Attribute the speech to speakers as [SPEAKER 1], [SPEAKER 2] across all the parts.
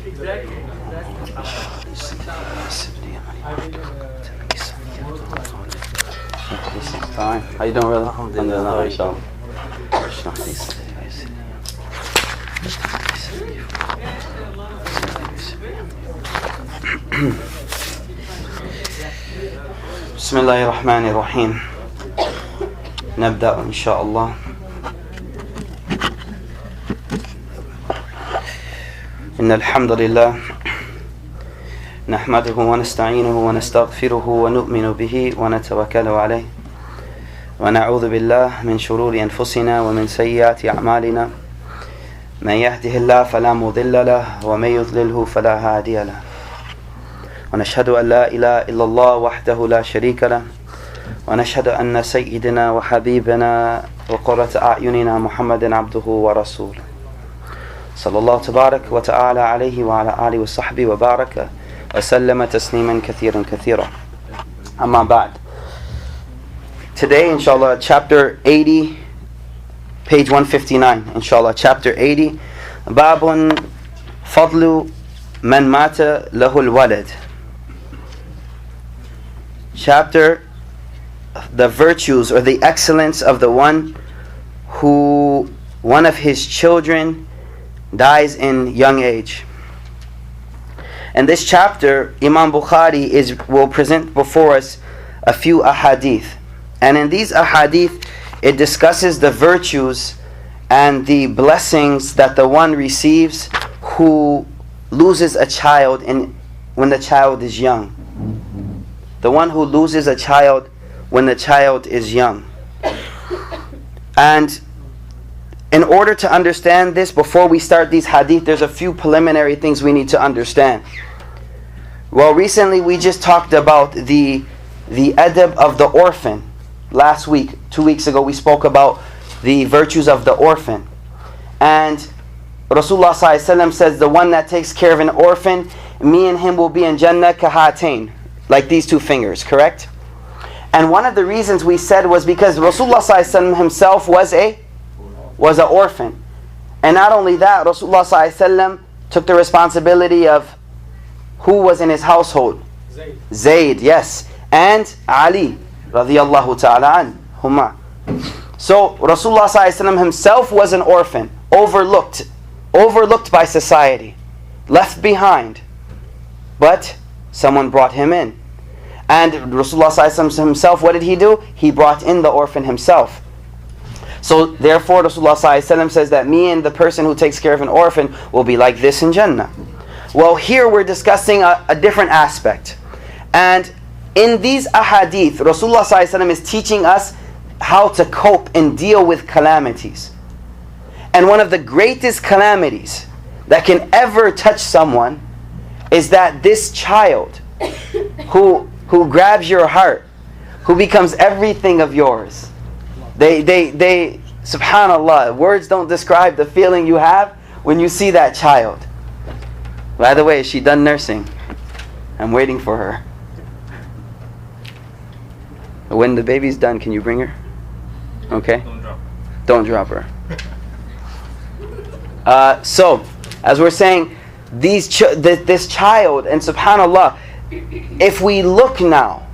[SPEAKER 1] How you doing, brother? Alhamdulillah, inshallah. بسم الله الرحمن الرحيم. نبدأ إن شاء الله. إن الحمد لله نحمده ونستعينه ونستغفره ونؤمن به ونتوكل عليه ونعوذ بالله من شرور أنفسنا ومن سيئات أعمالنا من يهده الله فلا مضل له ومن يضلله فلا هادي له ونشهد أن لا إله إلا الله وحده لا شريك له ونشهد أن سيدنا وحبيبنا وقرة أعيننا محمد عبده ورسوله صلى الله تبارك وتعالى عليه وعلى آله وصحبه وبارك وسلم تسليما كثيرا كثيرا. أما بعد. Today, inshallah, chapter 80, page 159, inshallah, chapter 80, Babun Fadlu Man Mata Lahul Walad. Chapter, the virtues or the excellence of the one who one of his children dies in young age. In this chapter, Imam Bukhari will present before us a few ahadith. And in these ahadith, it discusses the virtues and the blessings that the one receives who loses a child when the child is young. The one who loses a child when the child is young. And in order to understand this, before we start these hadith, there's a few preliminary things we need to understand. Well, recently we just talked about the adab of the orphan. Last week, 2 weeks ago, we spoke about the virtues of the orphan. And Rasulullah ﷺ says, the one that takes care of an orphan, me and him will be in Jannah kahatain, like these two fingers, correct? And one of the reasons we said was because Rasulullah ﷺ himself was an orphan. And not only that, Rasulullah ﷺ took the responsibility of who was in his household? Zayd, yes. And Ali, radiyallahu ta'ala anhuma. So Rasulullah ﷺ himself was an orphan, overlooked by society, left behind. But someone brought him in. And Rasulullah ﷺ himself, what did he do? He brought in the orphan himself. So therefore Rasulullah ﷺ says that me and the person who takes care of an orphan will be like this in Jannah. Well, here we're discussing a different aspect. And in these ahadith, Rasulullah ﷺ is teaching us how to cope and deal with calamities. And one of the greatest calamities that can ever touch someone is that this child who grabs your heart, who becomes everything of yours. They subhanallah, words don't describe the feeling you have when you see that child. By the way, is she done nursing? I'm waiting for her. When the baby's done, can you bring her? Okay? Don't drop her. So, as we're saying, this child, and subhanallah, if we look now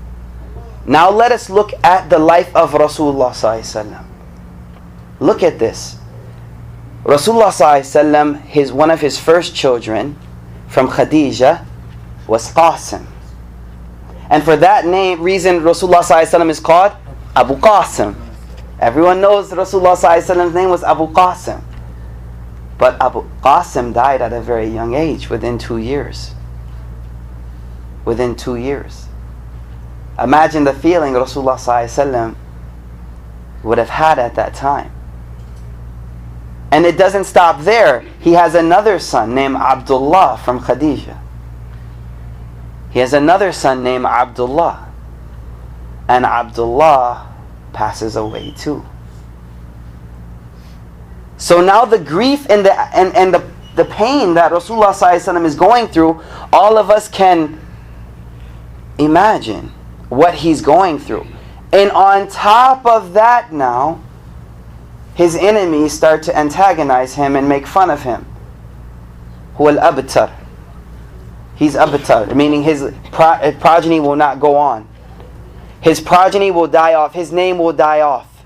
[SPEAKER 1] let us look at the life of Rasulullah ﷺ. Look at this. Rasulullah ﷺ, one of his first children from Khadija was Qasim. And for that reason, Rasulullah ﷺ is called Abu Qasim. Everyone knows Rasulullah ﷺ's name was Abu Qasim. But Abu Qasim died at a very young age, within 2 years. Within 2 years. Imagine the feeling Rasulullah ﷺ would have had at that time. And it doesn't stop there. He has another son named Abdullah from Khadija. He has another son named Abdullah. And Abdullah passes away too. So now the grief and the pain that Rasulullah ﷺ is going through, all of us can imagine what he's going through. And on top of that now, his enemies start to antagonize him and make fun of him. هو الأبتر He's abtar, meaning his progeny will not go on. His progeny will die off. His name will die off.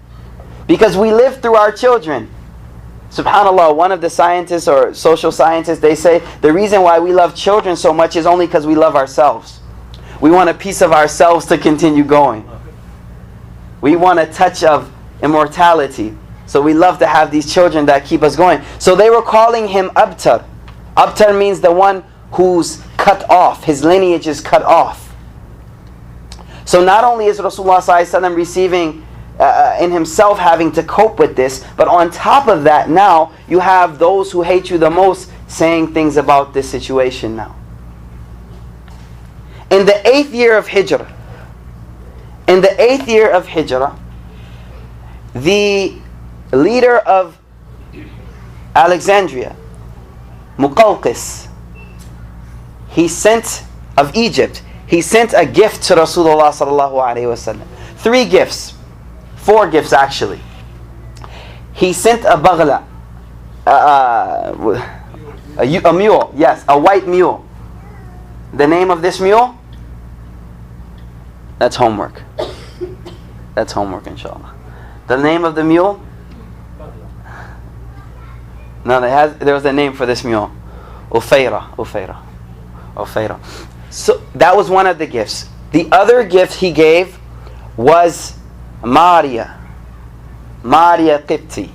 [SPEAKER 1] Because we live through our children. SubhanAllah, one of the scientists or social scientists, they say the reason why we love children so much is only because we love ourselves. We want a piece of ourselves to continue going. We want a touch of immortality. So we love to have these children that keep us going. So they were calling him abtar. Abtar means the one who's cut off. His lineage is cut off. So not only is Rasulullah ﷺ receiving in himself having to cope with this, but on top of that now you have those who hate you the most saying things about this situation now. In the 8th year of Hijrah, the leader of Alexandria, Muqawqis, of Egypt, he sent a gift to Rasulullah sallallahu alaihi wasallam. 3 gifts. 4 gifts actually. He sent a baghla, a mule, yes, a white mule. The name of this mule? That's homework. That's homework, inshallah. The name of the mule? No, there was a name for this mule. Ufayra. So that was one of the gifts. The other gift he gave was Maria Qibti.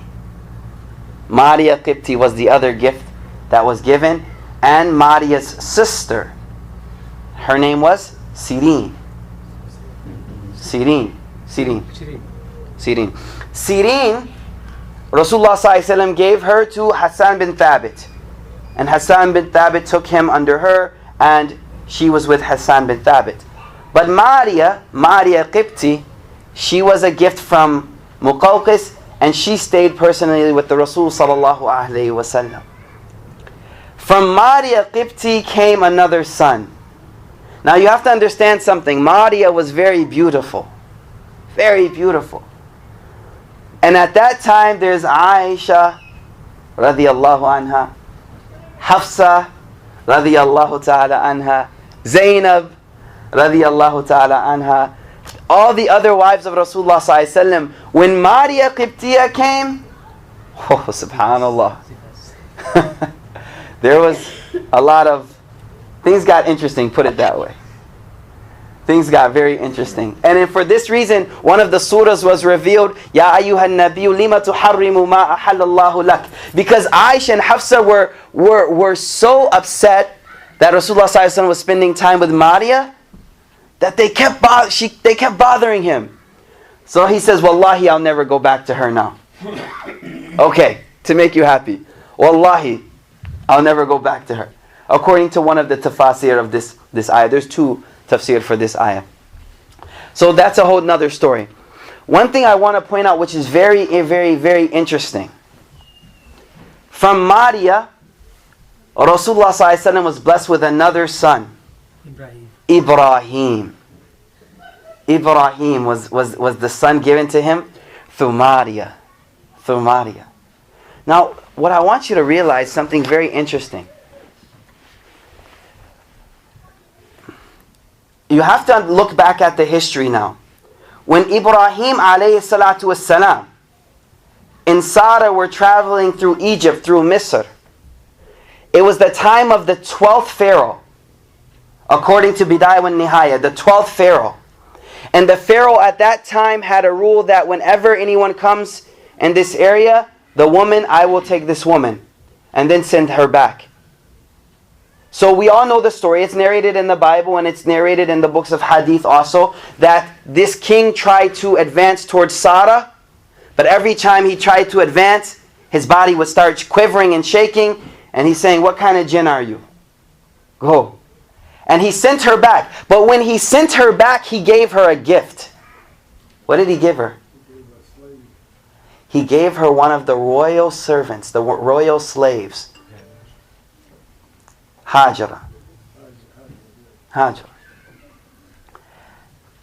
[SPEAKER 1] Maria Qibti was the other gift that was given, and Maria's sister, her name was Sirin. Rasulullah ﷺ gave her to Hassan bin Thabit, and Hassan bin Thabit took him under her, and she was with Hassan bin Thabit. But Maria Qibti, she was a gift from Muqawqis, and she stayed personally with the Rasul sallallahu alaihi wasallam. From Maria Qibti came another son. Now you have to understand something. Maria was very beautiful. Very beautiful. And at that time there's Aisha radiyallahu anha, Hafsa radiyallahu ta'ala anha, Zainab radiyallahu ta'ala anha, all the other wives of Rasulullah sallallahu alaihi wasallam. When Maria Qibtiyya came, oh subhanallah, there was a lot of things got interesting, put it that way. Things got very interesting. And then for this reason, one of the surahs was revealed, Ya ayyuhan nabiyyu lima tuharrimu ma ahallallahu lak. Because Aisha and Hafsa were so upset that Rasulullah sallallahu alaihi wasallam was spending time with Maria, that they kept bothering him. So he says, Wallahi, I'll never go back to her now. Okay, to make you happy. Wallahi, I'll never go back to her. According to one of the tafasir of this ayah. There's 2 tafsir for this ayah. So that's a whole nother story. One thing I want to point out, which is very, very, very interesting. From Maria, Rasulullah ﷺ was blessed with another son. Ibrahim was the son given to him through Maria. Now, what I want you to realize, something very interesting. You have to look back at the history now. When Ibrahim alayhi salatu wassalam and Sarah were traveling through Egypt, through Misr, it was the time of the 12th Pharaoh. According to Bidayah wa Nihaya, the 12th Pharaoh. And the Pharaoh at that time had a rule that whenever anyone comes in this area, the woman, I will take this woman and then send her back. So we all know the story. It's narrated in the Bible and it's narrated in the books of Hadith also, that this king tried to advance towards Sarah, but every time he tried to advance, his body would start quivering and shaking, and he's saying, what kind of jinn are you? Go. And he sent her back. But when he sent her back, he gave her a gift. What did he give her? He gave her one of the royal servants, the royal slaves. Hajara.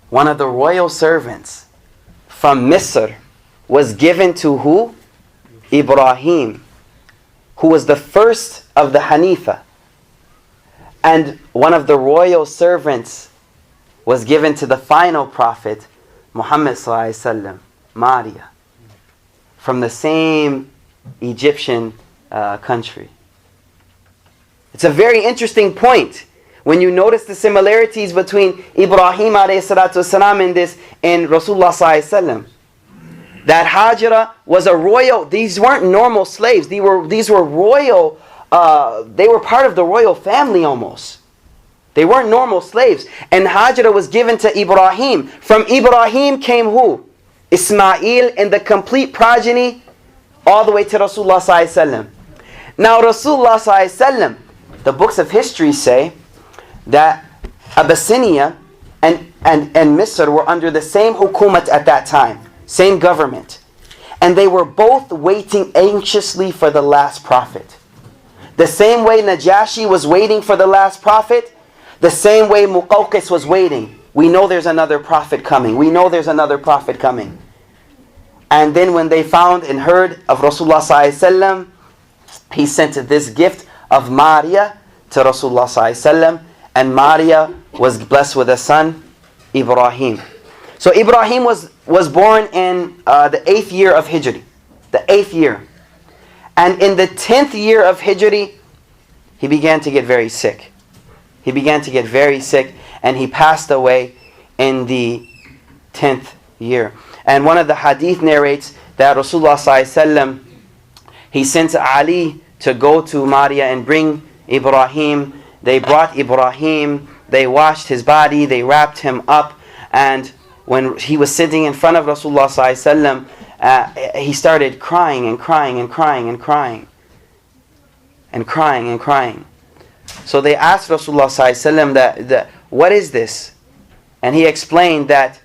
[SPEAKER 1] One of the royal servants from Misr was given to who? Ibrahim, who was the first of the Hanifa. And one of the royal servants was given to the final prophet, Muhammad sallallahu alaihi wasallam, Maria, from the same Egyptian country. It's a very interesting point when you notice the similarities between Ibrahim alayhi salatu wasalam in this and Rasulullah sallallahu alaihi wasallam. That Hajara was a royal. These weren't normal slaves. These were royal. They were part of the royal family almost. They weren't normal slaves. And Hajara was given to Ibrahim. From Ibrahim came who? Ismail and the complete progeny all the way to Rasulullah sallallahu alaihi wasallam. Now Rasulullah sallallahu alaihi wasallam, the books of history say that Abyssinia and Misr were under the same hukumat at that time. Same government. And they were both waiting anxiously for the last prophet. The same way Najashi was waiting for the last prophet, the same way Muqawqis was waiting. We know there's another prophet coming. We know there's another prophet coming. And then when they found and heard of Rasulullah sallallahu alaihi wasallam, he sent this gift of Maria to Rasulullah sallallahu alaihi wasallam, and Maria was blessed with a son, Ibrahim. So Ibrahim was born in the 8th year of Hijri. The 8th year. And in the 10th year of Hijri, he began to get very sick. He began to get very sick, and he passed away in the 10th year. And one of the hadith narrates that Rasulullah sallallahu alaihi wasallam, he sent Ali to go to Maria and bring Ibrahim. They brought Ibrahim, they washed his body, they wrapped him up, and when he was sitting in front of Rasulullah sallallahu alaihi wasallam, he started crying and crying and crying and crying and crying and crying. So they asked Rasulullah sallallahu alaihi wasallam that what is this? And he explained that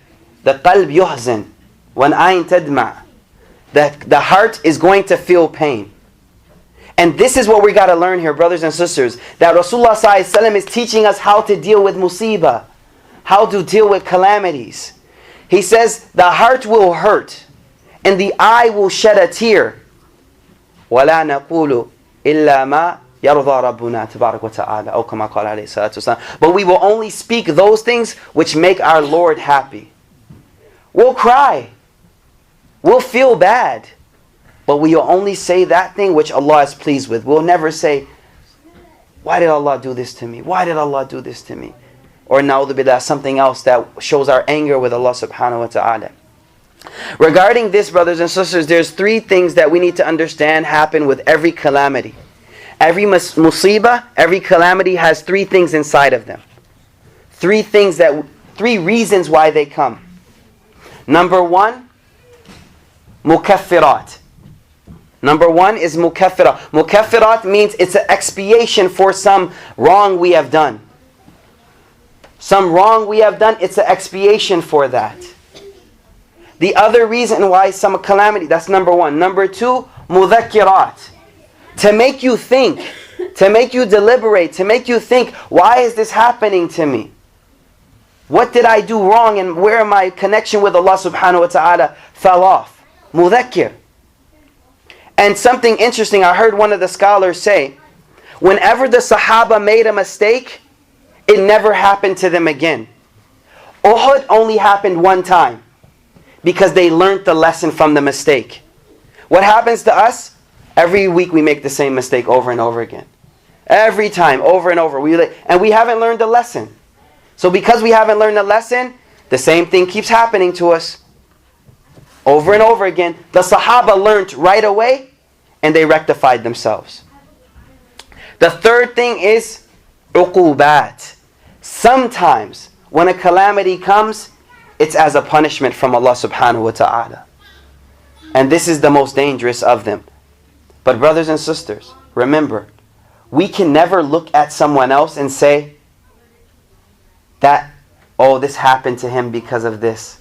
[SPEAKER 1] the qalb yuhzan wan ayn tadma, that the heart is going to feel pain. And this is what we got to learn here, brothers and sisters, that Rasulullah sallallahu alaihi wasallam is teaching us how to deal with musibah, how to deal with calamities. He says the heart will hurt and the eye will shed a tear. وَلَا نَقُولُ إِلَّا مَا يَرْضَى رَبُّنَا تَبَارَكَ وَتَعَالَى أو كما قال عليه الصلاة والسلام. But we will only speak those things which make our Lord happy. We'll cry. We'll feel bad. But we will only say that thing which Allah is pleased with. We'll never say, why did Allah do this to me? Why did Allah do this to me? Or na'udhu billah, something else that shows our anger with Allah subhanahu wa ta'ala. Regarding this, brothers and sisters, there's 3 things that we need to understand happen with every calamity. Every musibah, every calamity has 3 things inside of them. 3 reasons why they come. Number 1, mukaffirat. Number 1 is mukaffirat. Mukaffirat means it's an expiation for some wrong we have done. Some wrong we have done, it's an expiation for that. The other reason why some calamity, that's number 1. Number 2, mudhakkirat. To make you think, to make you deliberate, to make you think, why is this happening to me? What did I do wrong and where my connection with Allah subhanahu wa ta'ala fell off? Mudhakkir. And something interesting, I heard one of the scholars say, whenever the Sahaba made a mistake, it never happened to them again. Uhud only happened one time because they learned the lesson from the mistake. What happens to us? Every week we make the same mistake over and over again. Every time, over and over. And we haven't learned the lesson. So because we haven't learned the lesson, the same thing keeps happening to us. Over and over again. The Sahaba learned right away and they rectified themselves. The third thing is uqubat. Sometimes when a calamity comes, it's as a punishment from Allah subhanahu wa ta'ala. And this is the most dangerous of them. But brothers and sisters, remember, we can never look at someone else and say that, oh, this happened to him because of this.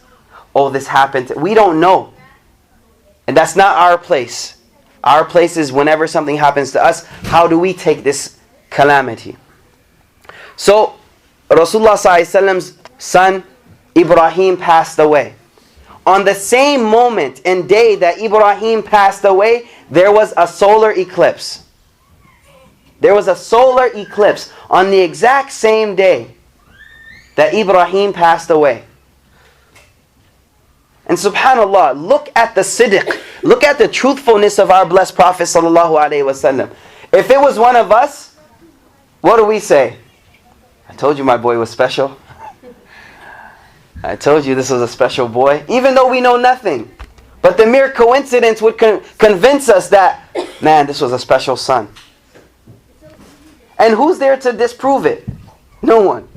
[SPEAKER 1] Oh, this happened to... We don't know. And that's not our place. Our place is whenever something happens to us, how do we take this calamity? So, Rasulullah sallallahu alaihi wasallam's son Ibrahim passed away. On the same moment and day that Ibrahim passed away, there was a solar eclipse. There was a solar eclipse on the exact same day that Ibrahim passed away. And subhanAllah, look at the siddiq, look at the truthfulness of our blessed Prophet sallallahu alaihi wasallam. If it was one of us, what do we say? I told you my boy was special. I told you this was a special boy. Even though we know nothing. But the mere coincidence would convince us that, man, this was a special son. And who's there to disprove it? No one.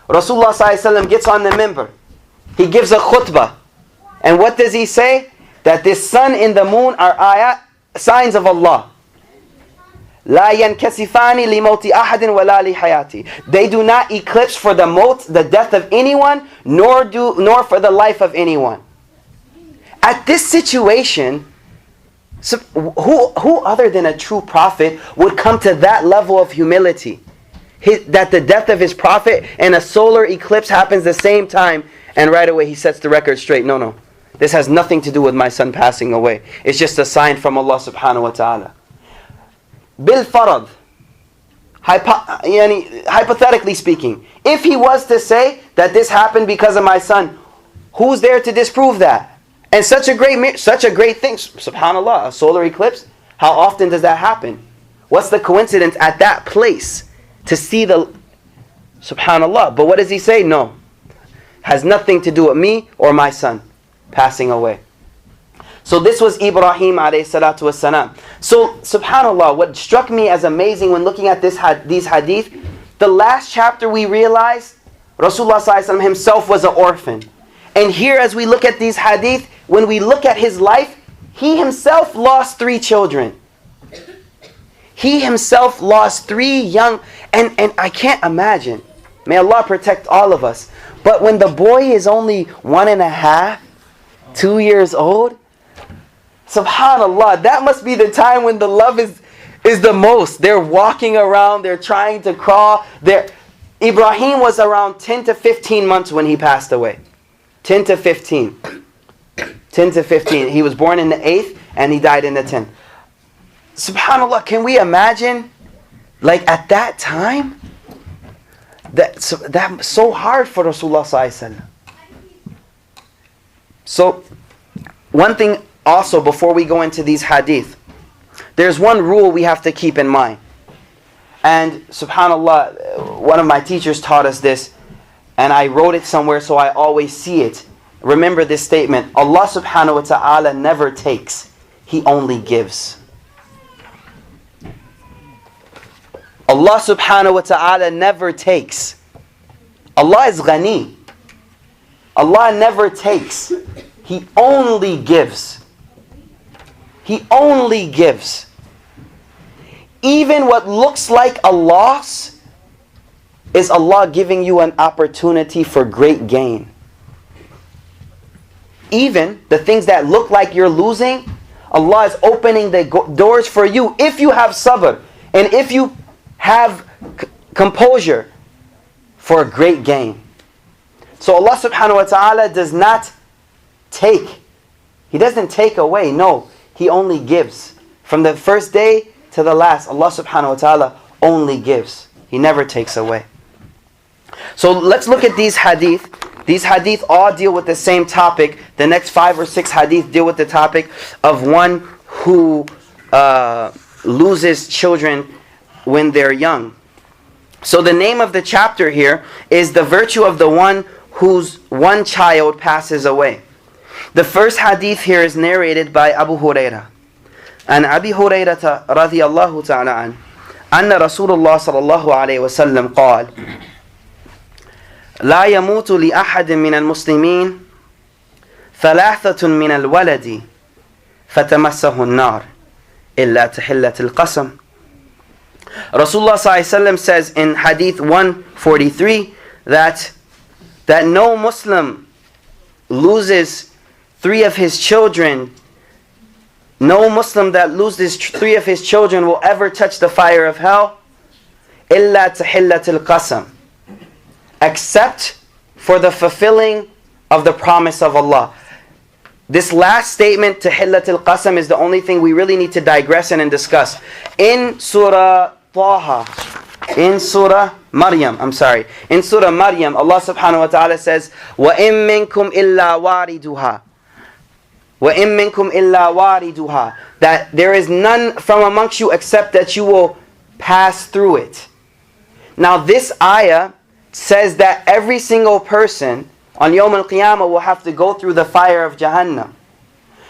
[SPEAKER 1] Rasulullah sallallahu alaihi wasallam gets on the minbar. He gives a khutbah. And what does he say? That this sun and the moon are ayat, signs of Allah. لا ينكسفان لموت أحد ولا لحياتي. They do not eclipse for the maut, the death of anyone, nor for the life of anyone. At this situation, who other than a true prophet would come to that level of humility? That the death of his prophet and a solar eclipse happens the same time, and right away he sets the record straight. No. This has nothing to do with my son passing away. It's just a sign from Allah subhanahu wa ta'ala. Bil farad. Hypothetically speaking, if he was to say that this happened because of my son, who's there to disprove that? And such a great thing, subhanallah, a solar eclipse, how often does that happen? What's the coincidence at that place to see the, subhanallah. But what does he say? No. Has nothing to do with me or my son passing away. So this was Ibrahim alayhi salatu wassalam. So subhanallah, what struck me as amazing when looking at these hadith, the last chapter we realized Rasulullah sallallahu alaihi wasallam himself was an orphan. And here as we look at these hadith, when we look at his life, he himself lost 3 children. He himself lost 3 young, and I can't imagine. May Allah protect all of us. But when the boy is only 1.5, 2 years old, subhanallah, that must be the time when the love is the most. They're walking around, they're trying to crawl. Ibrahim was around 10 to 15 months when he passed away. 10 to 15. 10 to 15. He was born in the 8th and he died in the 10th. Subhanallah, can we imagine, like at that time? That's so hard for Rasulullah sallallahu alaihi wasallam. So, one thing also before we go into these hadith, there's one rule we have to keep in mind. And subhanallah, one of my teachers taught us this, and I wrote it somewhere so I always see it. Remember this statement: Allah subhanahu wa ta'ala never takes, He only gives. Allah subhanahu wa ta'ala never takes. Allah is ghani. Allah never takes. He only gives. He only gives. Even what looks like a loss is Allah giving you an opportunity for great gain. Even the things that look like you're losing, Allah is opening the doors for you if you have sabr and if you have composure for a great gain. So Allah subhanahu wa ta'ala does not take. He doesn't take away. No, He only gives. From the first day to the last, Allah subhanahu wa ta'ala only gives. He never takes away. So let's look at these hadith. These hadith all deal with the same topic. The next 5 or 6 hadith deal with the topic of one who loses children when they're young. So the name of the chapter here is the virtue of the one whose one child passes away. The first hadith here is narrated by Abu Hurairah. And Abi Hurairah radiyallahu ta'ala an, anna Rasulullah sallallahu alayhi wa sallam قال لا يموت لأحد من المسلمين ثلاثة من الولد فتمسه النار إلا تحلة القسم. Rasulullah sallallahu alayhi wa sallam says in hadith 143 that no Muslim loses 3 of his children. No Muslim that loses 3 of his children will ever touch the fire of hell. إِلَّا تَحِلَّةِ الْقَسَمِ, except for the fulfilling of the promise of Allah. This last statement, تَحِلَّةِ الْقَسَمِ, is the only thing we really need to digress in and discuss. In Surah Taha, in Surah Maryam, in Surah Maryam, Allah subhanahu wa ta'ala says, وَإِن مِّنكُمْ إِلَّا وَارِدُهَا وَإِن مِّنكُمْ إِلَّا وَارِدُهَا, that there is none from amongst you except that you will pass through it. Now this ayah says that every single person on Yawm al-Qiyamah will have to go through the fire of Jahannam.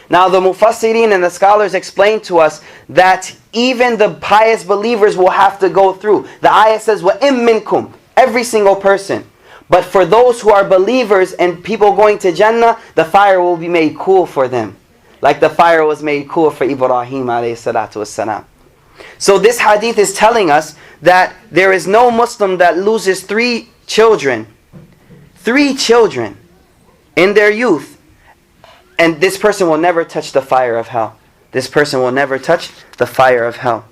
[SPEAKER 1] Now the Mufassirin and the scholars explain to us that even the pious believers will have to go through. The ayah says, وَإِن مِّنكُمْ, every single person. But for those who are believers and people going to Jannah, the fire will be made cool for them. Like the fire was made cool for Ibrahim alayhi salatu wassalam. So this hadith is telling us that there is no Muslim that loses three children in their youth, and this person will never touch the fire of hell. This person will never touch the fire of hell.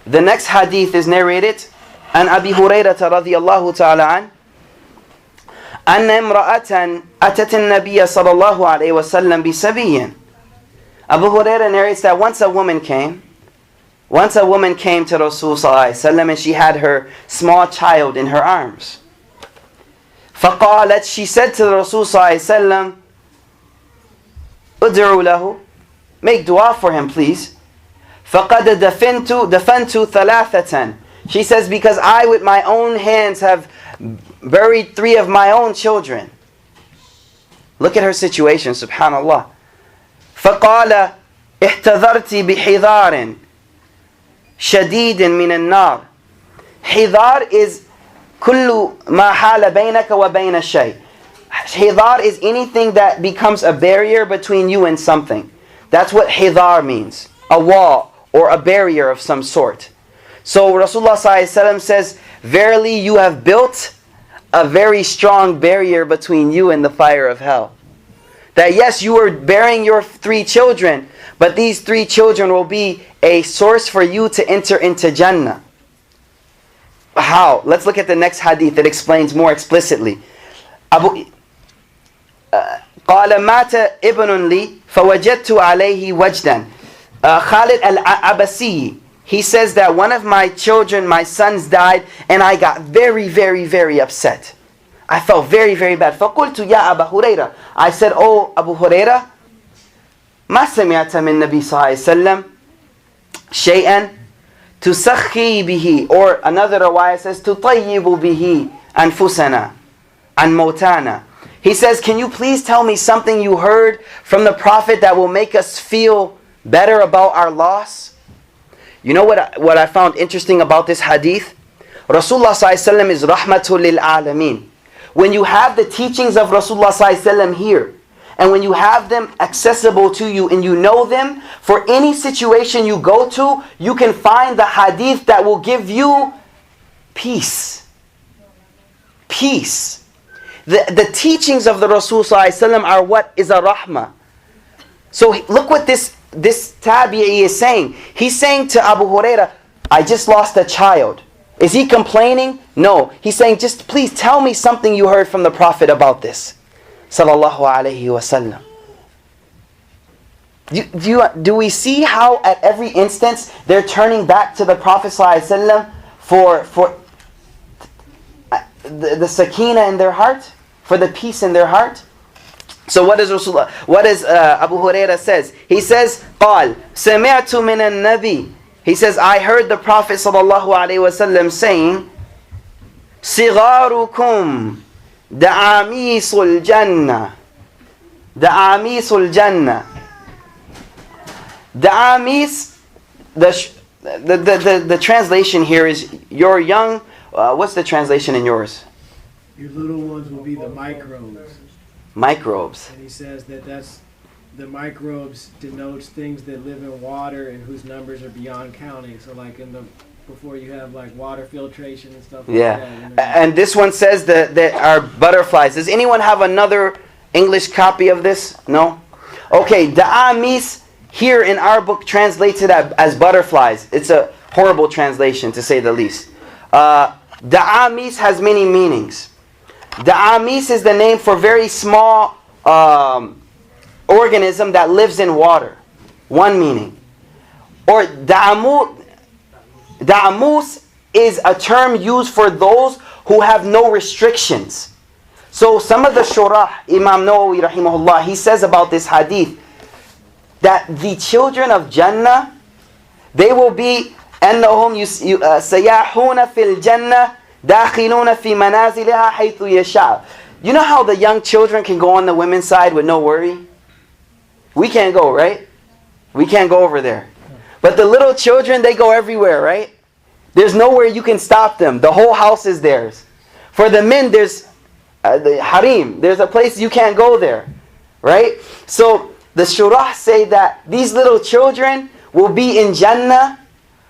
[SPEAKER 1] The next hadith is narrated عن أبي هريرة رضي الله تعالى عنه أن امرأة أتت النبي صلى الله عليه وسلم بسبي. Abu Hurairah narrates that once a woman came to Rasul sallallahu alaihi wasallam, and she had her small child in her arms. فقالت, she said to the Rasul sallallahu alaihi wasallam, ادعوا له, make dua for him please. فقد دفنت ثلاثة. She says, because I with my own hands have buried three of my own children. Look at her situation, subhanallah. فقال احتضرت بحذار شديد من النار. حذار is كل ما حال بينك وبين الشيء. Hidar is anything that becomes a barrier between you and something. That's what hidar means. A wall or a barrier of some sort. So Rasulullah ﷺ says, verily you have built a very strong barrier between you and the fire of hell. That yes, you are bearing your three children, but these three children will be a source for you to enter into Jannah. How? Let's look at the next hadith that explains more explicitly. قال مات ابن لي فوجدت عليه وجدا. Khalid al-Abasi, he says that one of my children, my sons died, and I got very, very, very upset. I felt very, very bad. فقلت يا أبا هريرة, I said, oh Abu Hurairah, ما سمعت من النبي صلى الله عليه وسلم شيئا تسخي به, or another riwayah says تطيب به أنفسنا عن موتانا. He says, can you please tell me something you heard from the Prophet that will make us feel better about our loss? You know what I found interesting about this hadith? Rasulullah ﷺ is rahmatul lil alameen. When you have the teachings of Rasulullah ﷺ here, and when you have them accessible to you and you know them, for any situation you go to, you can find the hadith that will give you peace. Peace. The teachings of the Rasul ﷺ are what is a rahmah. So look what this tabi'i is saying. He's saying to Abu Hurairah, I just lost a child. Is he complaining? No. He's saying, just please tell me something you heard from the Prophet about this. Sallallahu alayhi wasallam. Do we see how at every instance they're turning back to the Prophet ﷺ for the sakina in their heart? For the peace in their heart? So what does Abu Hurairah says? He says, قال سمعت من النبي. He says, I heard the Prophet ﷺ saying, صغاركم دعاميس الجنة. دعاميس الجنة. Da'amis, the translation here is your young, what's the translation in yours?
[SPEAKER 2] Your little ones will be the microbes.
[SPEAKER 1] Microbes.
[SPEAKER 2] And he says that's the microbes denotes things that live in water and whose numbers are beyond counting. So like before you have like water filtration and stuff like that.
[SPEAKER 1] And this one says that there are butterflies. Does anyone have another English copy of this? No? Okay, da'amis here in our book translates it as butterflies. It's a horrible translation to say the least. Da'amis has many meanings. Da'amis is the name for very small organism that lives in water. One meaning. or da'amus is a term used for those who have no restrictions. So some of the shurah, Imam Nawawi rahimahullah, he says about this hadith that the children of Jannah, they will be أنهم سياحون في الجنة داخلون في منازلها حيث يشاء. You know how the young children can go on the women's side with no worry? We can't go, right? We can't go over there. But the little children, they go everywhere, right? There's nowhere you can stop them. The whole house is theirs. For the men, there's the harim. There's a place you can't go there, right? So the shurah say that these little children will be in Jannah,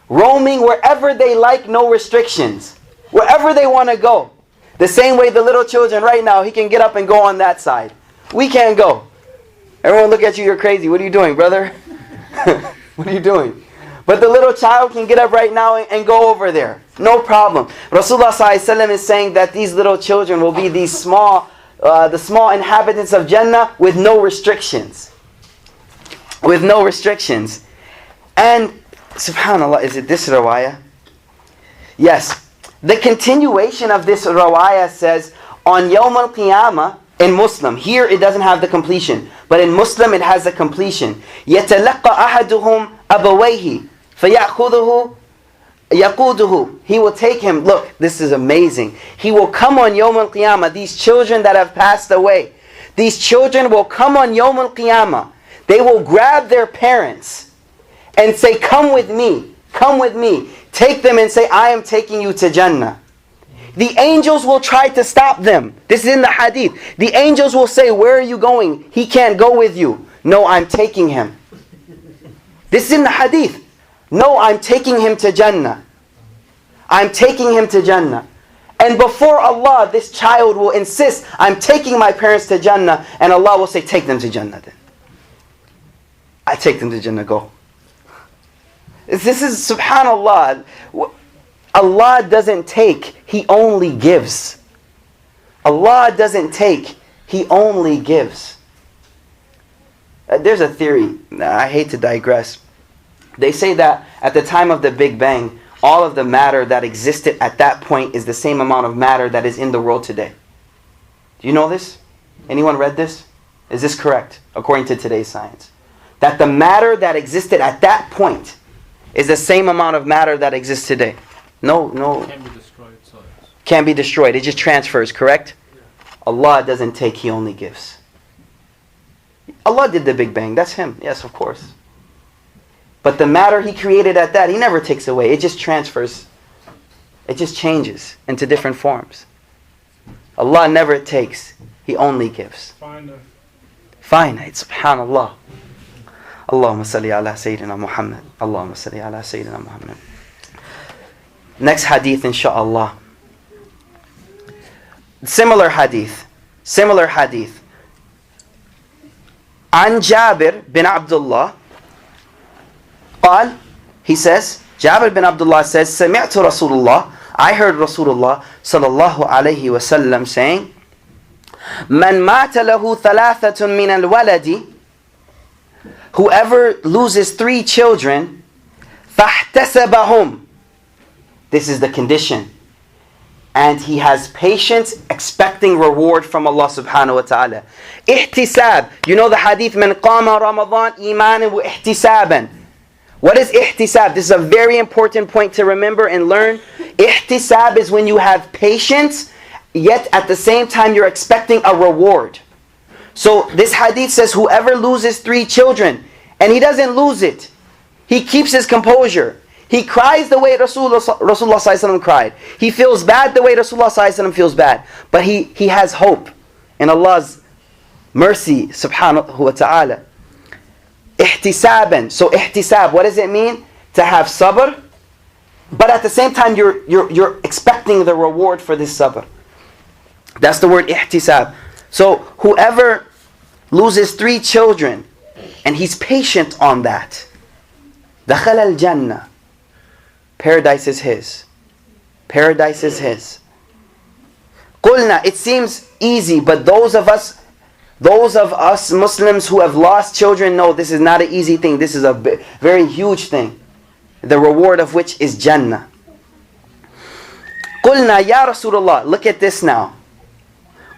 [SPEAKER 1] roaming wherever they like, no restrictions. Wherever they want to go. The same way the little children right now, he can get up and go on that side. We can't go. Everyone look at you, you're crazy. What are you doing, brother? What are you doing? But the little child can get up right now and go over there. No problem. Rasulullah ﷺ is saying that these little children will be these the small inhabitants of Jannah with no restrictions. With no restrictions. And, subhanAllah, is it this rawayah? Yes. The continuation of this rawayah says, on Yawm al-Qiyamah, in Muslim, here it doesn't have the completion, but in Muslim it has the completion. يَتَلَقَّ أَحَدُهُمْ أَبَوَيْهِ فَيَأْخُذُهُ يَقُودُهُ. He will take him. Look, this is amazing. He will come on Yawm al-Qiyamah. These children that have passed away, these children will come on Yawm al-Qiyamah. They will grab their parents and say, come with me, come with me. Take them and say, I am taking you to Jannah. The angels will try to stop them. This is in the hadith. The angels will say, where are you going? He can't go with you. No, I'm taking him. This is in the hadith. No, I'm taking him to Jannah. I'm taking him to Jannah. And before Allah, this child will insist, I'm taking my parents to Jannah. And Allah will say, take them to Jannah then. I take them to Jannah, go. This is, subhanAllah, Allah doesn't take, He only gives. Allah doesn't take, He only gives. There's a theory, I hate to digress. They say that at the time of the Big Bang, all of the matter that existed at that point is the same amount of matter that is in the world today. Do you know this? Anyone read this? Is this correct, according to today's science? That the matter that existed at that point is the same amount of matter that exists today. No.
[SPEAKER 3] Can't be destroyed. So
[SPEAKER 1] can't be destroyed. It just transfers, correct? Yeah. Allah doesn't take, He only gives. Allah did the Big Bang. That's Him. Yes, of course. But the matter He created at that, He never takes away. It just transfers. It just changes into different forms. Allah never takes. He only gives. Finite. Subhanallah. Allahumma salli ala Sayyidina Muhammad. Allahumma salli ala Sayyidina Muhammad. Next hadith, inshaAllah. Similar hadith. An Jabir bin Abdullah. قال, he says, Jabir bin Abdullah says, سمعت رسول الله, I heard Rasulullah sallallahu alayhi wasallam saying, من مات له ثلاثة من الولد, whoever loses 3 children, فاحتسبهم, this is the condition, and he has patience expecting reward from Allah subhanahu wa ta'ala. Ihtisab, you know the hadith, من قام رمضان إيمانا واحتسابا. What is ihtisab? This is a very important point to remember and learn. Ihtisab is when you have patience, yet at the same time you're expecting a reward. So this hadith says whoever loses 3 children, and he doesn't lose it, he keeps his composure. He cries the way Rasulullah cried. He feels bad the way Rasulullah feels bad. But he has hope in Allah's mercy subhanahu wa ta'ala. Ihtisaban. So ihtisab, what does it mean? To have sabr, but at the same time you're expecting the reward for this sabr. That's the word ihtisab. So whoever loses 3 children and he's patient on that, dakhala al-jannah, paradise is his. Paradise is his. Qulna, it seems easy, but those of us Muslims who have lost children know this is not an easy thing. This is a very huge thing. the reward of which is Jannah. قُلْنَا يَا رَسُولَ اللَّهِ. Look at this now.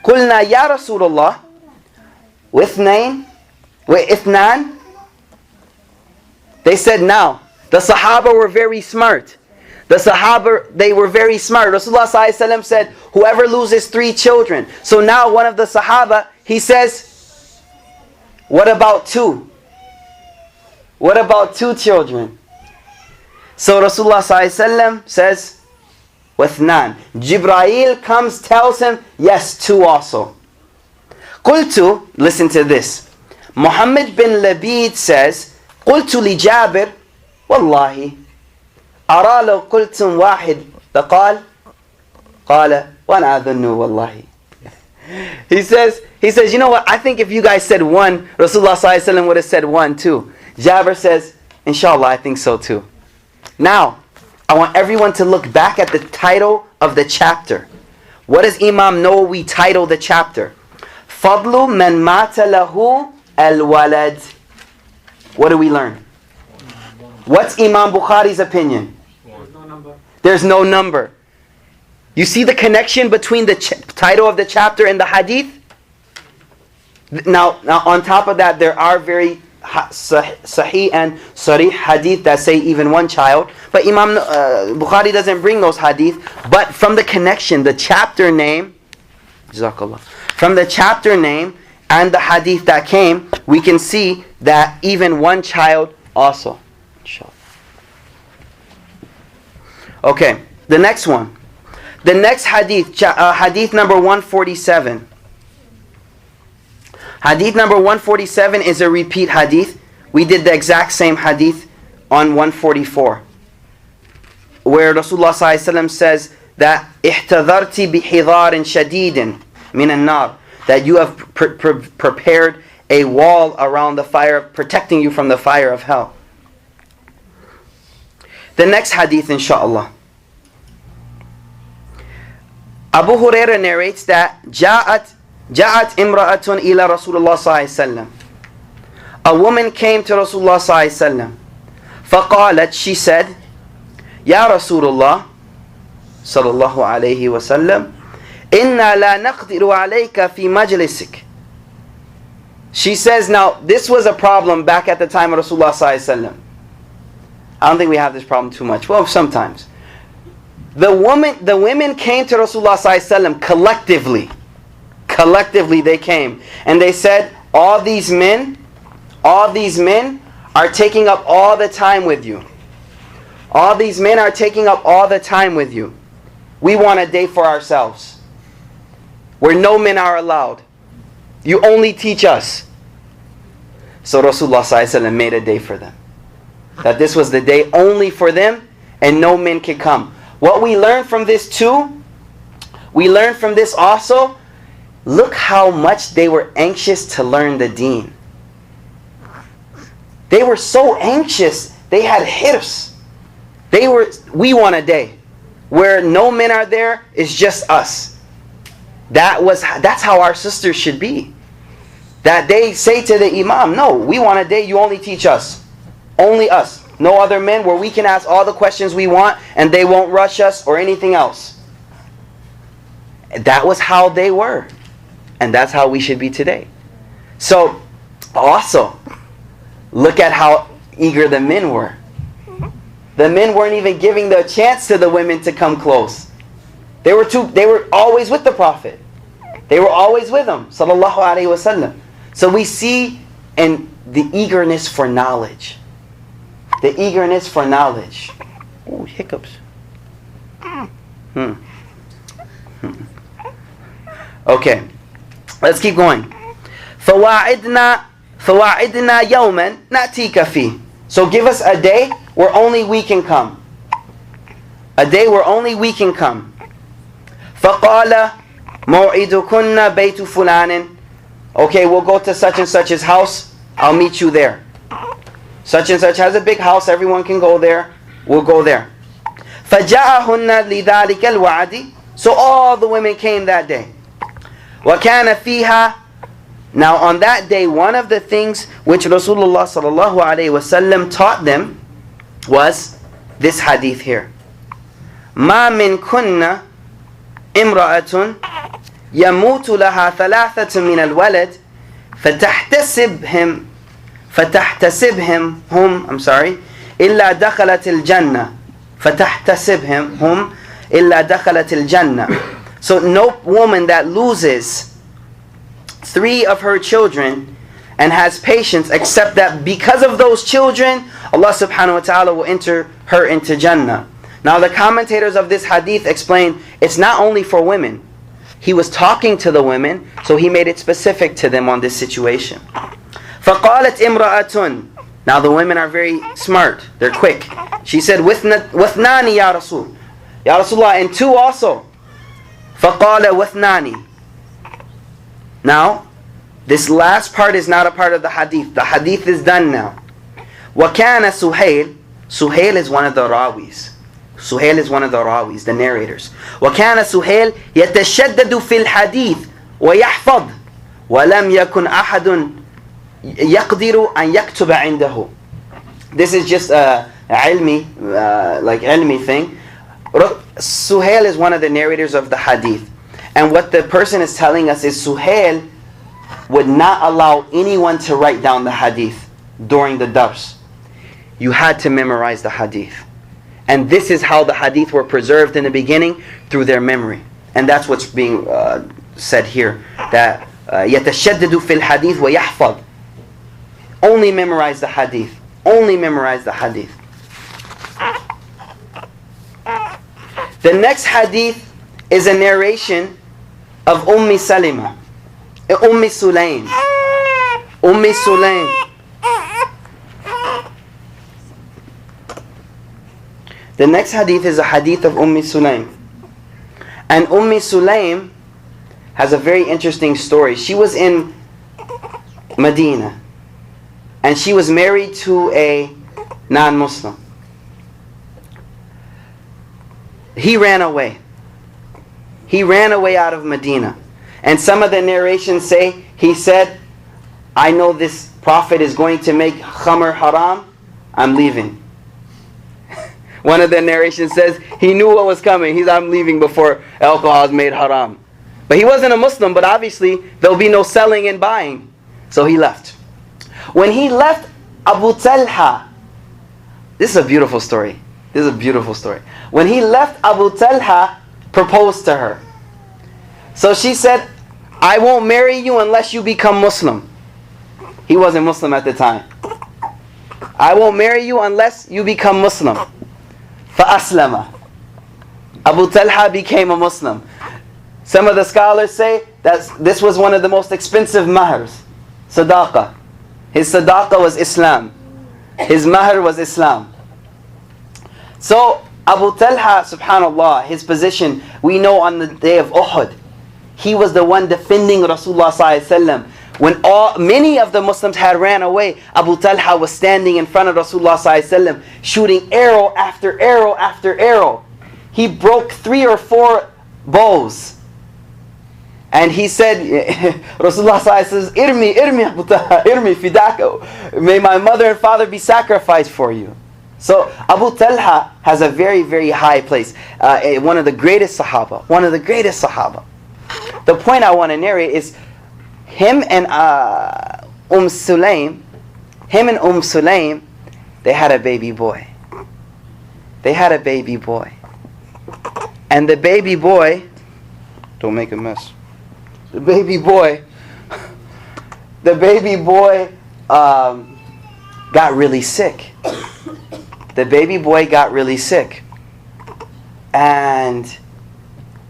[SPEAKER 1] قُلْنَا يَا رَسُولَ اللَّهِ وَإِثْنَانِ. They said now. The Sahaba were very smart. The Sahaba, they were very smart. Rasulullah ﷺ said, whoever loses 3 children. So now one of the Sahaba, he says, what about 2? What about 2 children? So Rasulullah ﷺ says, وَاثْنَانِ. Jibreel comes, tells him, yes, 2 also. قُلْتُ, listen to this. Muhammad bin Labid says, قُلْتُ لِجَابِرٍ وَاللَّهِ أَرَى لَوْ قُلْتُمْ وَاحِدٍ لَقَالَ قَالَ وَأَنَا أَظُنُّ وَاللَّهِ. He says, you know what, I think if you guys said 1, Rasulullah ﷺ would have said 1 too. Jabir says, inshallah, I think so too. Now, I want everyone to look back at the title of the chapter. What does Imam Nawawi title the chapter? فَضْلُ مَنْ مَاتَ لَهُ الْوَلَدِ. What do we learn? What's Imam Bukhari's opinion? There's no number. You see the connection between the title of the chapter and the hadith? Now on top of that, there are very sahih and sarih hadith that say even 1 child. But Imam Bukhari doesn't bring those hadith. But from the connection, the chapter name, Jazakallah, from the chapter name and the hadith that came, we can see that even 1 child also. Okay, the next one. The next hadith, hadith number 147. Hadith number 147 is a repeat hadith. We did the exact same hadith on 144. Where Rasulullah ﷺ says that احتذرت بحذار شديد من النار, that you have prepared a wall around the fire, protecting you from the fire of hell. The next hadith, inshaAllah. Abu Hurairah narrates that جاءت امرأة إلى رسول الله صلى الله عليه وسلم. A woman came to Rasulullah صلى الله عليه وسلم. فقالت, she said, يا رسول الله صلى الله عليه وسلم إنا لا نقدر عليك في مجلسك. She says, now this was a problem back at the time of Rasulullah صلى الله عليه وسلم. I don't think we have this problem too much. Well, sometimes. The women came to Rasulullah ﷺ collectively. Collectively they came. And they said, all these men are taking up all the time with you. All these men are taking up all the time with you. We want a day for ourselves, where no men are allowed. You only teach us. So Rasulullah ﷺ made a day for them. That this was the day only for them, and no men could come. What we learn from this too, we learn from this also, look how much they were anxious to learn the deen. They were so anxious, they had hirs. We want a day where no men are there, it's just us. That's how our sisters should be. That they say to the imam, no, we want a day you only teach us. Only us. No other men, where we can ask all the questions we want and they won't rush us or anything else. That was how they were. And that's how we should be today. So, also, look at how eager the men were. The men weren't even giving the chance to the women to come close. They were always with the Prophet. They were always with him, sallallahu alaihi wasallam. So we see in the eagerness for knowledge. The eagerness for knowledge. Oh, hiccups. Okay, let's keep going. فَوَاعِدْنَا يَوْمًا نَأْتِيكَ فِيهِ. So give us a day where only we can come. A day where only we can come. فَقَالَ مَوْعِدُكُنَّ بَيْتُ فُلَانٍ. Okay, we'll go to such and such's house. I'll meet you there. Such and such has a big house. Everyone can go there. We'll go there. فَجَاءَهُنَّ لِذَلِكَ الْوَعْدِ. So all the women came that day. وَكَانَ فِيهَا. Now on that day, one of the things which Rasulullah sallallahu alaihi wasallam taught them was this hadith here. ما من كنا امرأة يموت لها ثلاثة من الولد فتحتسبهم هم إلا دخلت الجنة فتحتسبهم هم إلا دخلت الجنة. So no woman that loses 3 of her children and has patience, except that because of those children, Allah subhanahu wa ta'ala will enter her into Jannah. Now the commentators of this hadith explain it's not only for women. He was talking to the women, so he made it specific to them on this situation. فَقَالَتْ إِمْرَأَةٌ. Now the women are very smart, they're quick. She said, وَثْنَانِ يَا رَسُولُ. Ya Rasulullah, and 2 also. فَقَالَ وَثْنَانِ. Now, this last part is not a part of the hadith. The hadith is done now. وَكَانَ سُهَيْلٌ. Suhail is one of the rawis. Suhail is one of the rawis, the narrators. وَكَانَ سُهَيْلٌ يَتَشَدَّدُ فِي الْحَدِيثِ وَيَحْفَظُ وَلَمْ يَكُنْ أَحَدٌ يَقْدِرُ أَنْ يَكْتُبَ عِنْدَهُ. This is just a ilmi thing. Suhail is one of the narrators of the hadith. And what the person is telling us is Suhail would not allow anyone to write down the hadith during the dars. You had to memorize the hadith. And this is how the hadith were preserved in the beginning, through their memory. And that's what's being said here. That يَتَشَدَّدُ فِي الْحَدِيثِ وَيَحْفَظ. Only memorize the hadith. Only memorize the hadith. The next hadith is a narration of Salima. Sulaim. Sulaim. The next hadith is a hadith of Sulaim. And Sulaim has a very interesting story. She was in Medina. And she was married to a non-Muslim. He ran away. He ran away out of Medina. And some of the narrations say, he said, I know this prophet is going to make khamr haram, I'm leaving. One of the narrations says, he knew what was coming. He said, I'm leaving before alcohol is made haram. But he wasn't a Muslim, but obviously there'll be no selling and buying. So he left. When he left, Abu Talha, this is a beautiful story. This is a beautiful story. When he left, Abu Talha proposed to her. So she said, I won't marry you unless you become Muslim. He wasn't Muslim at the time. I won't marry you unless you become Muslim. فَأَسْلَمَ. Abu Talha became a Muslim. Some of the scholars say that this was one of the most expensive mahrs. Sadaqah. His sadaqah was Islam. His mahr was Islam. So Abu Talha, subhanallah, his position, we know on the day of Uhud, he was the one defending Rasulullah sallallahu alaihi wasallam. When many of the Muslims had ran away, Abu Talha was standing in front of Rasulullah sallallahu alaihi wasallam, shooting arrow after arrow after arrow. He broke 3 or 4 bows. And he said, Rasulullah says, Irmi Abu Talha, Irmi fidaka. May my mother and father be sacrificed for you. So Abu Talha has a very, very high place. One of the greatest Sahaba. One of the greatest Sahaba. The point I want to narrate is him and Sulaim, they had a baby boy. They had a baby boy. And the baby boy, don't make a mess. The baby boy got really sick. The baby boy got really sick. And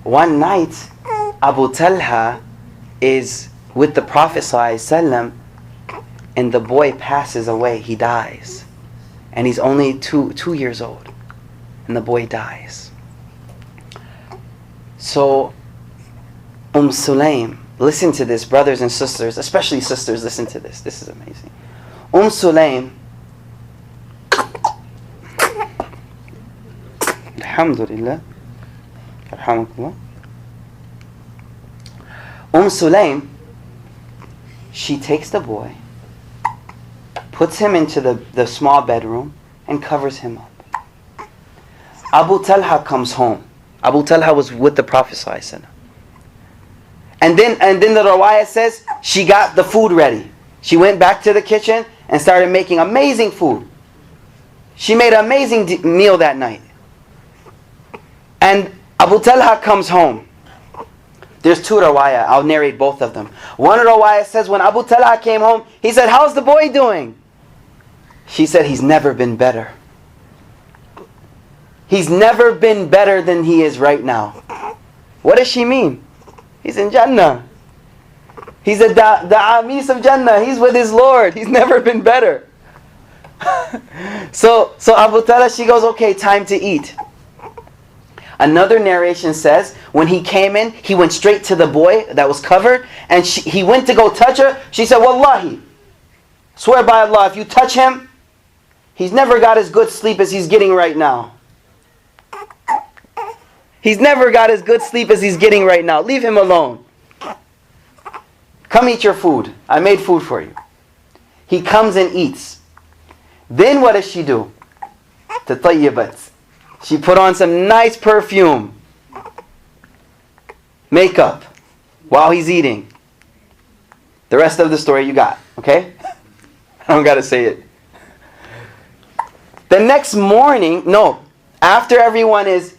[SPEAKER 1] one night, Abu Talha is with the Prophet ﷺ, and the boy passes away. He dies. And he's only 2 years old. And the boy dies. So, Sulaim, listen to this, brothers and sisters, especially sisters, listen to this. This is amazing. Sulaim, Alhamdulillah, Alhamdulillah. Sulaim, she takes the boy, puts him into the small bedroom, and covers him up. Abu Talha comes home. Abu Talha was with the Prophet ﷺ. And then the riwayah says she got the food ready. She went back to the kitchen and started making amazing food. She made an amazing meal that night. And Abu Talha comes home. There's two riwayah. I'll narrate both of them. One riwayah says when Abu Talha came home, he said, "How's the boy doing?" She said, "He's never been better. He's never been better than he is right now." What does she mean? He's in Jannah. He's the Amis of Jannah. He's with his Lord. He's never been better. So Abu Talha, she goes, "Okay, time to eat." Another narration says, when he came in, he went straight to the boy that was covered, and he went to go touch her. She said, "Wallahi, swear by Allah, if you touch him, he's never got as good sleep as he's getting right now. He's never got as good sleep as he's getting right now. Leave him alone. Come eat your food. I made food for you." He comes and eats. Then what does she do? Tatayyibat. She put on some nice perfume, makeup, while he's eating. The rest of the story you got, okay? I don't got to say it. The next morning, after everyone is,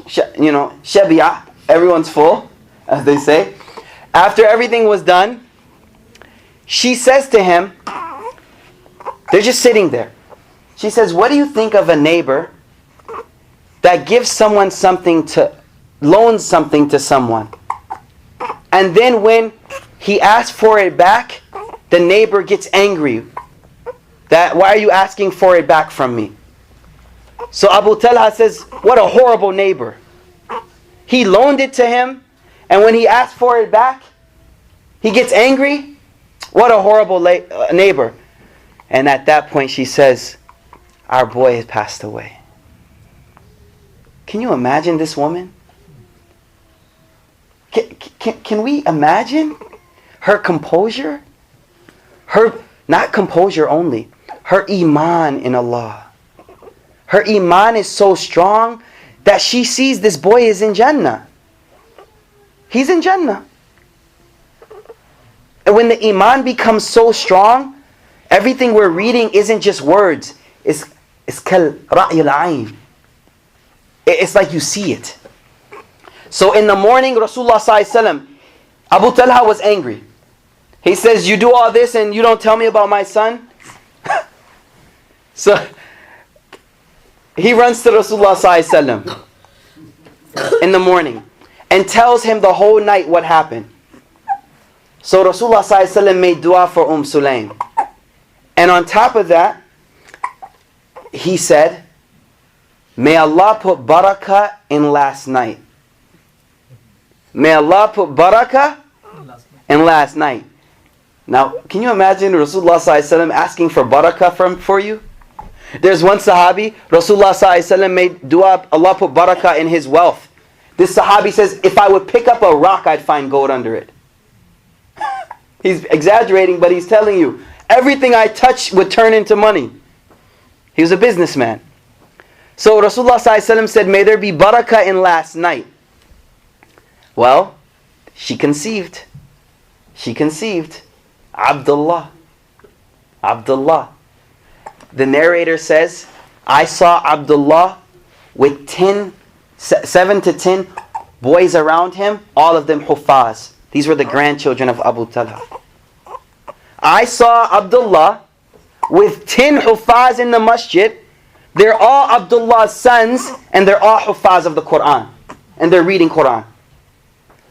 [SPEAKER 1] shabi'ah, everyone's full, as they say. After everything was done, she says to him, they're just sitting there. She says, "What do you think of a neighbor that gives someone loans something to someone, and then when he asks for it back, the neighbor gets angry? Why are you asking for it back from me?" So Abu Talha says, "What a horrible neighbor. He loaned it to him, and when he asked for it back, he gets angry? What a horrible neighbor." And at that point she says, "Our boy has passed away." Can you imagine this woman? Can we imagine her composure? Her, not composure only, her iman in Allah. Her iman is so strong that she sees this boy is in Jannah. He's in Jannah. And when the iman becomes so strong, everything we're reading isn't just words. It's kal ra'yul ayn. It's like you see it. So in the morning, Rasulullah ﷺ, Abu Talha was angry. He says, "You do all this and you don't tell me about my son?" So he runs to Rasulullah ﷺ in the morning and tells him the whole night what happened. So Rasulullah ﷺ made dua for Sulaim. And on top of that, he said, "May Allah put barakah in last night. May Allah put barakah in last night." Now, can you imagine Rasulullah ﷺ asking for barakah for you? There's one sahabi, Rasulullah ﷺ made dua, Allah put barakah in his wealth. This sahabi says, "If I would pick up a rock, I'd find gold under it." He's exaggerating, but he's telling you, everything I touch would turn into money. He was a businessman. So Rasulullah ﷺ said, "May there be barakah in last night." Well, she conceived. Abdullah. The narrator says, "I saw Abdullah with 7 to 10 boys around him, all of them huffaz." These were the grandchildren of Abu Talha. "I saw Abdullah with 10 huffaz in the masjid. They're all Abdullah's sons, and they're all huffaz of the Quran. And they're reading Quran."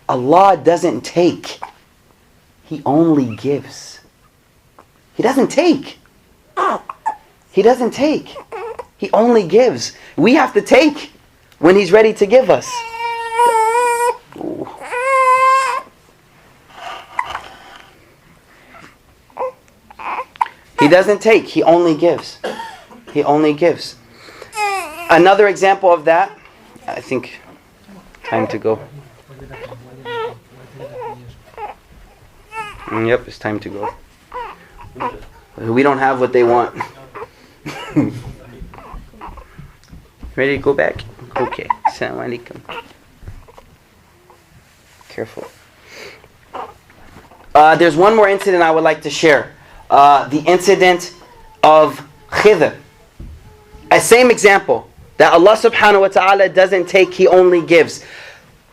[SPEAKER 1] Allah doesn't take. He only gives. He doesn't take. He doesn't take. He only gives. We have to take when He's ready to give us. He doesn't take. He only gives. He only gives. Another example of that, I think, time to go. Yep, it's time to go. We don't have what they want. Ready to go back? Okay. Assalamu alaikum. Careful. There's one more incident I would like to share. The incident of Khidr. A same example. That Allah subhanahu wa ta'ala doesn't take, He only gives.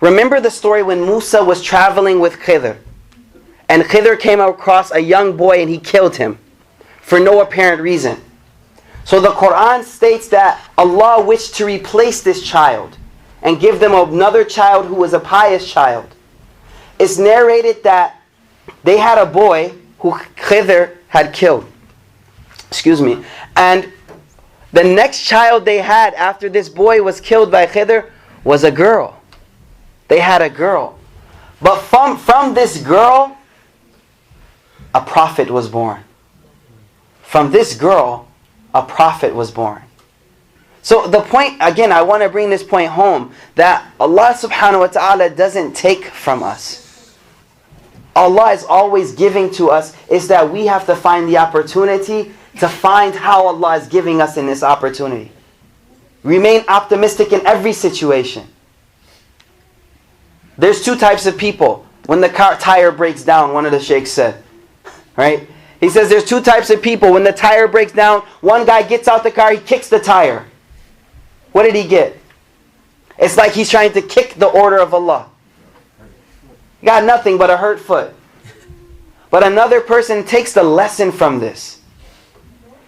[SPEAKER 1] Remember the story when Musa was traveling with Khidr. And Khidr came across a young boy and he killed him. For no apparent reason. So the Quran states that Allah wished to replace this child. And give them another child who was a pious child. It's narrated that they had a boy who Khidr had killed. And the next child they had after this boy was killed by Khidr was a girl. They had a girl. But from this girl, a prophet was born. From this girl, a prophet was born. So the point, again, I want to bring this point home, that Allah subhanahu wa ta'ala doesn't take from us. Allah is always giving to us. Is that we have to find the opportunity to find how Allah is giving us in this opportunity. Remain optimistic in every situation. There's two types of people. When the car tire breaks down, one of the sheikhs said, right? He says there's two types of people. When the tire breaks down, one guy gets out the car, he kicks the tire. What did he get? It's like he's trying to kick the order of Allah. He got nothing but a hurt foot. But another person takes the lesson from this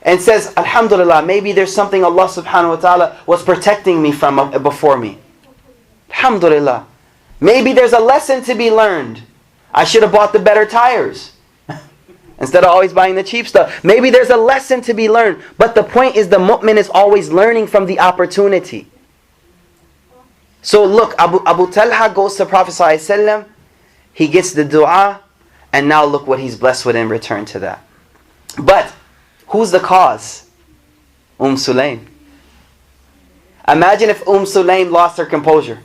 [SPEAKER 1] and says, Alhamdulillah, maybe there's something Allah subhanahu wa ta'ala was protecting me from before me. Alhamdulillah. Maybe there's a lesson to be learned. I should have bought the better tires instead of always buying the cheap stuff. Maybe there's a lesson to be learned. But the point is, the mu'min is always learning from the opportunity. So look, Abu Talha goes to Prophet ﷺ. He gets the dua, and now look what he's blessed with in return to that. But who's the cause? Sulaym. Imagine if Sulaym lost her composure,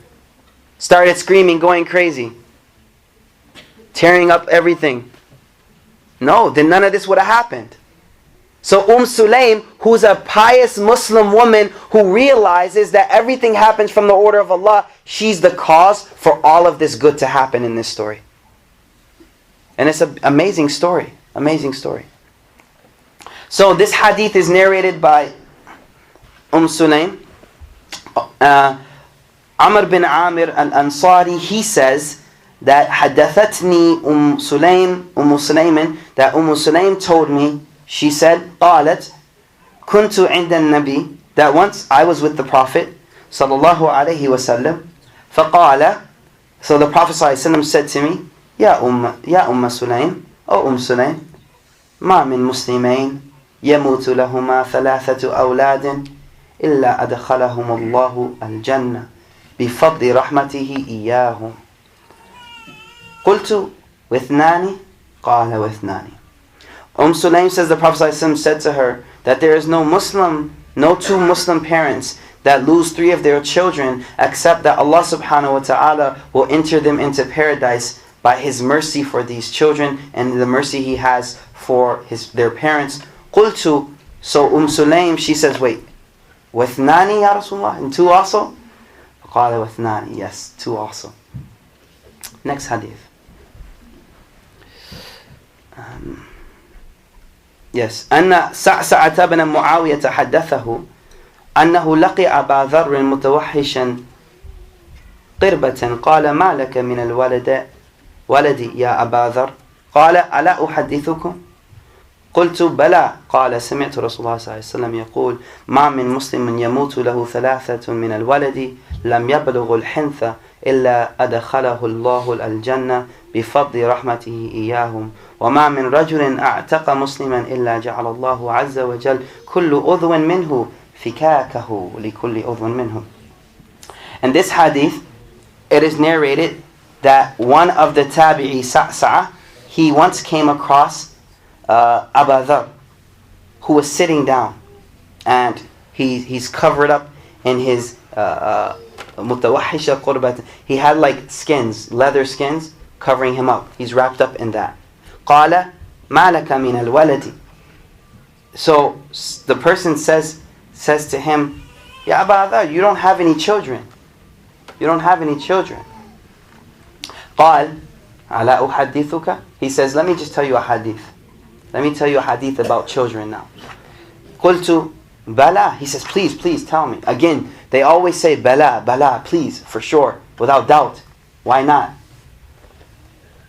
[SPEAKER 1] started screaming, going crazy, tearing up everything. No, then none of this would have happened. So Sulaym, who's a pious Muslim woman who realizes that everything happens from the order of Allah, she's the cause for all of this good to happen in this story. And it's an amazing story. Amazing story. So this hadith is narrated by Sulaym. Amr bin Amir al-Ansari, he says that حدثتني Sulaym, that Sulaym told me, she said, قالت كنت عند النبي, that once I was with the Prophet sallallahu alaihi wasallam. فقال, so the Prophet sallallahu alaihi wasallam said to me, يا أم سليم, O Sulaym, ما من مسلمين يموت لهما 3 أولاد إلا أدخلهم الله الجنة بفضل رحمته إياهم. قلت واثنان قال واثنان. Sulaym says the Prophet ﷺ said to her that there is no two Muslim parents that lose 3 of their children except that Allah subhanahu wa ta'ala will enter them into paradise by His mercy for these children and the mercy He has for their parents. قلت, so Sulaym, she says, wait, واثنان ya Rasulullah, and 2 also? قال واثنان, yes, 2 also. Next hadith. Yes. أن سعسعة بن معاوية حدثه أنه لقي أبا ذر متوحشا قربة قال ما لك من ولدي يا أبا ذر قال ألا أحدثكم قلت بلى قال سمعت رسول الله صلى الله عليه وسلم يقول ما من مسلم يموت له 3 من الولد لم يبلغ الحنث إلا أدخله الله الجنة بفضل رحمته إياهم وما من رجل أعتق مسلما إلا جعل الله عز وجل كل عضو منه فكاكه لكل عضو منهم. In this hadith, it is narrated that one of the tabi'i, Sa'sa'a, he once came across Abu Dharr, who was sitting down, and he's covered up in his mutawahhisha qurbat. He had like skins, leather skins, covering him up. He's wrapped up in that. قال ما لك من الولد. So the person says to him, Ya Aba Adar, you don't have any children. You don't have any children. قال ألا أحدثك. He says, let me just tell you a hadith. Let me tell you a hadith about children now. قلت Bala. He says, please, please tell me. Again, they always say Bala, Bala, please, for sure, without doubt. Why not?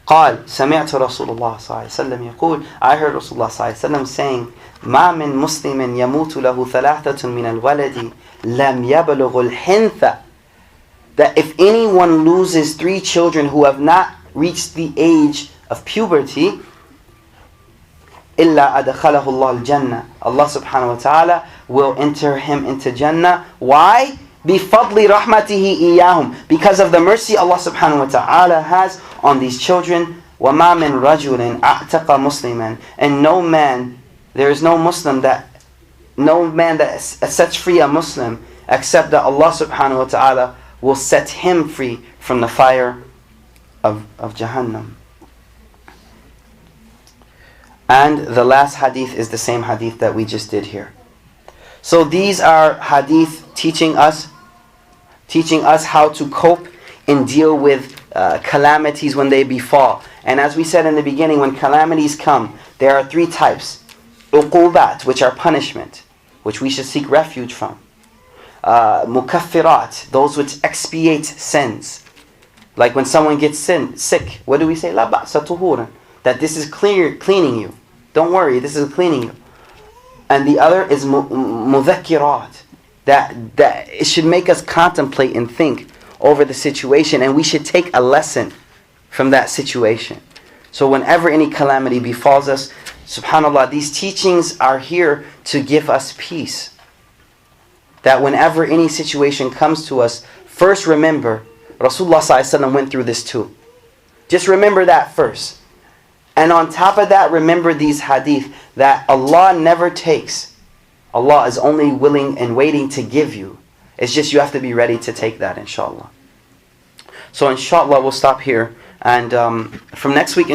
[SPEAKER 1] قال سمعت رسول الله صلى الله عليه وسلم يقول, I heard Rasulullah صلى الله عليه وسلم saying, ما من مسلم يموت له ثلاثة من الولد لم يبلغ الحنث. That if anyone loses 3 children who have not reached the age of puberty, إلا أدخله الله الجنة. Allah subhanahu wa ta'ala will enter him into Jannah. Why? بِفَضْلِ رَحْمَتِهِ إِيَّاهُمْ. Because of the mercy Allah subhanahu wa ta'ala has on these children. وَمَا مِن رَجُلٍ أَعْتَقَ مُسْلِمًا. And no man, there is no man that sets free a Muslim except that Allah subhanahu wa ta'ala will set him free from the fire of Jahannam. And the last hadith is the same hadith that we just did here. So these are hadith teaching us how to cope and deal with calamities when they befall. And as we said in the beginning, when calamities come, there are 3 types. Uqubat, which are punishment, which we should seek refuge from. Mukaffirat, those which expiate sins. Like when someone gets sick, what do we say? La ba'sa tuhuran. That this is cleaning you. Don't worry, this is cleaning you. And the other is mudhakirat. That it should make us contemplate and think over the situation, and we should take a lesson from that situation. So whenever any calamity befalls us, subhanAllah, these teachings are here to give us peace. That whenever any situation comes to us, first remember, Rasulullah ﷺ went through this too. Just remember that first. And on top of that, remember these hadith that Allah never takes. Allah is only willing and waiting to give you. It's just you have to be ready to take that, inshallah. So inshallah we'll stop here. And from next week,